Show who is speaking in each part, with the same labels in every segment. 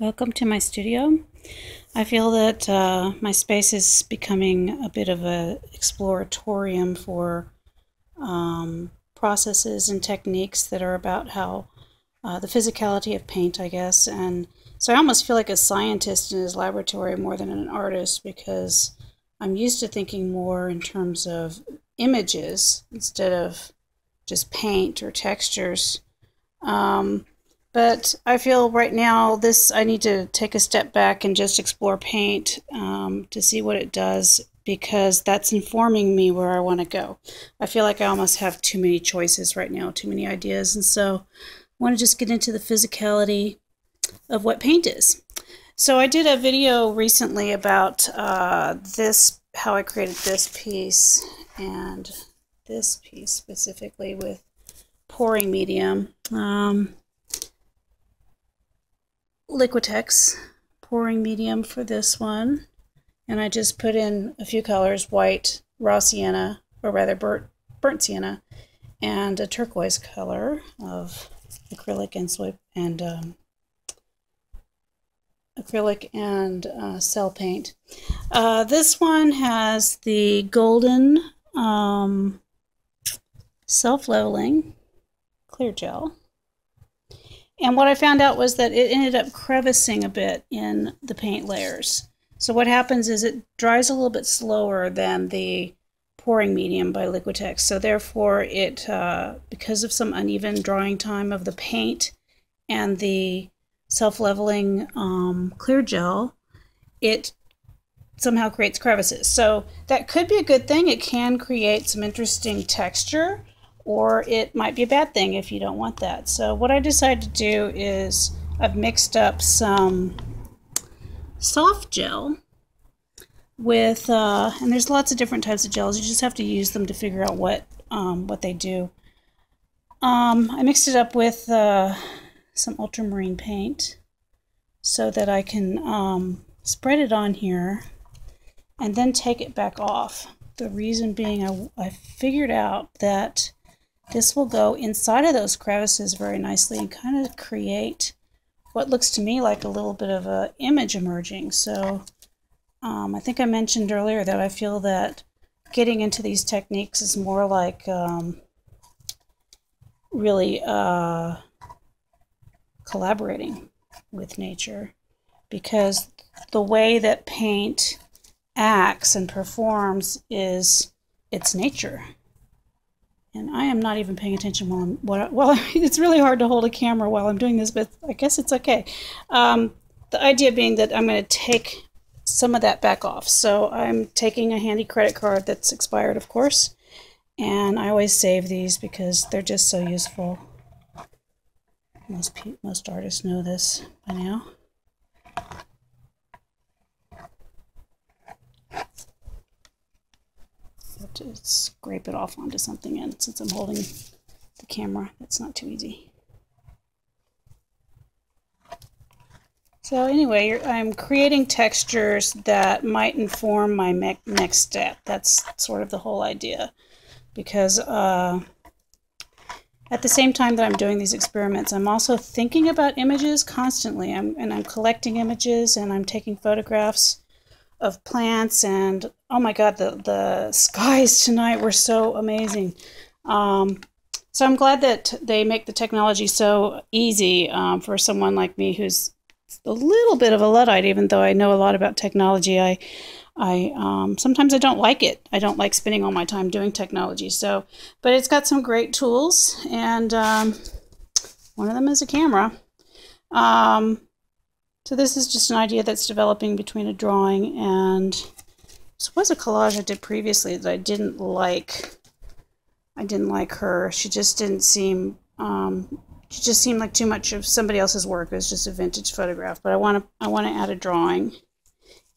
Speaker 1: Welcome to my studio. I feel that my space is becoming a bit of a exploratorium for processes and techniques that are about how the physicality of paint, I guess. And so I almost feel like a scientist in his laboratory more than an artist, because I'm used to thinking more in terms of images instead of just paint or textures. But I feel right now I need to take a step back and just explore paint to see what it does, because that's informing me where I want to go. I feel like I almost have too many choices right now, too many ideas, and so I want to just get into the physicality of what paint is. So I did a video recently about how I created this piece and this piece specifically with pouring medium. Liquitex pouring medium for this one, and I just put in a few colors: white, raw sienna, or rather burnt sienna, and a turquoise color of acrylic and cell paint. This one has the golden self-leveling clear gel. And what I found out was that it ended up crevicing a bit in the paint layers. So what happens is it dries a little bit slower than the pouring medium by Liquitex. So therefore it, because of some uneven drying time of the paint and the self-leveling clear gel, it somehow creates crevices. So that could be a good thing. It can create some interesting texture, or it might be a bad thing if you don't want that. So what I decided to do is I've mixed up some soft gel with, and there's lots of different types of gels. You just have to use them to figure out what they do. I mixed it up with some ultramarine paint so that I can spread it on here and then take it back off. The reason being I figured out that this will go inside of those crevices very nicely and kind of create what looks to me like a little bit of an image emerging. So I think I mentioned earlier that I feel that getting into these techniques is more like really collaborating with nature, because the way that paint acts and performs is its nature. And I am not even paying attention while it's really hard to hold a camera while I'm doing this, but I guess it's okay. The idea being that I'm going to take some of that back off. So I'm taking a handy credit card that's expired, of course, and I always save these because they're just so useful. Most artists know this by now. To scrape it off onto something, and since I'm holding the camera, that's not too easy. So anyway, I'm creating textures that might inform my next step. That's sort of the whole idea, because at the same time that I'm doing these experiments, I'm also thinking about images constantly. I'm collecting images, and I'm taking photographs of plants, and oh my god, the skies tonight were so amazing. So I'm glad that they make the technology so easy for someone like me who's a little bit of a Luddite. Even though I know a lot about technology, I sometimes I don't like it. I don't like spending all my time doing technology. So, but it's got some great tools, and one of them is a camera. So this is just an idea that's developing between a drawing and this was a collage I did previously that I didn't like. I didn't like her. She just didn't seem, she just seemed like too much of somebody else's work. It was just a vintage photograph. But I want to add a drawing,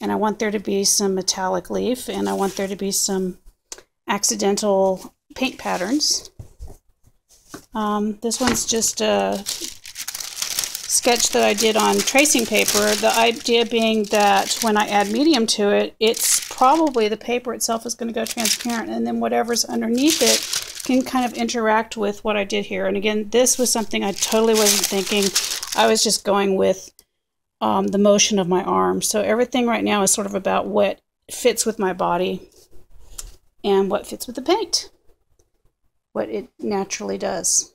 Speaker 1: and I want there to be some metallic leaf, and I want there to be some accidental paint patterns. This one's just a sketch that I did on tracing paper, the idea being that when I add medium to it, it's probably the paper itself is going to go transparent, and then whatever's underneath it can kind of interact with what I did here. And again, this was something I totally wasn't thinking. I was just going with the motion of my arm. So everything right now is sort of about what fits with my body and what fits with the paint, what it naturally does.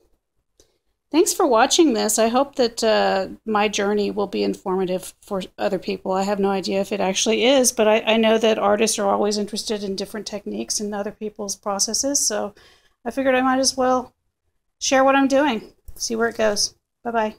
Speaker 1: Thanks for watching this. I hope that my journey will be informative for other people. I have no idea if it actually is, but I know that artists are always interested in different techniques and other people's processes, so I figured I might as well share what I'm doing, see where it goes. Bye-bye.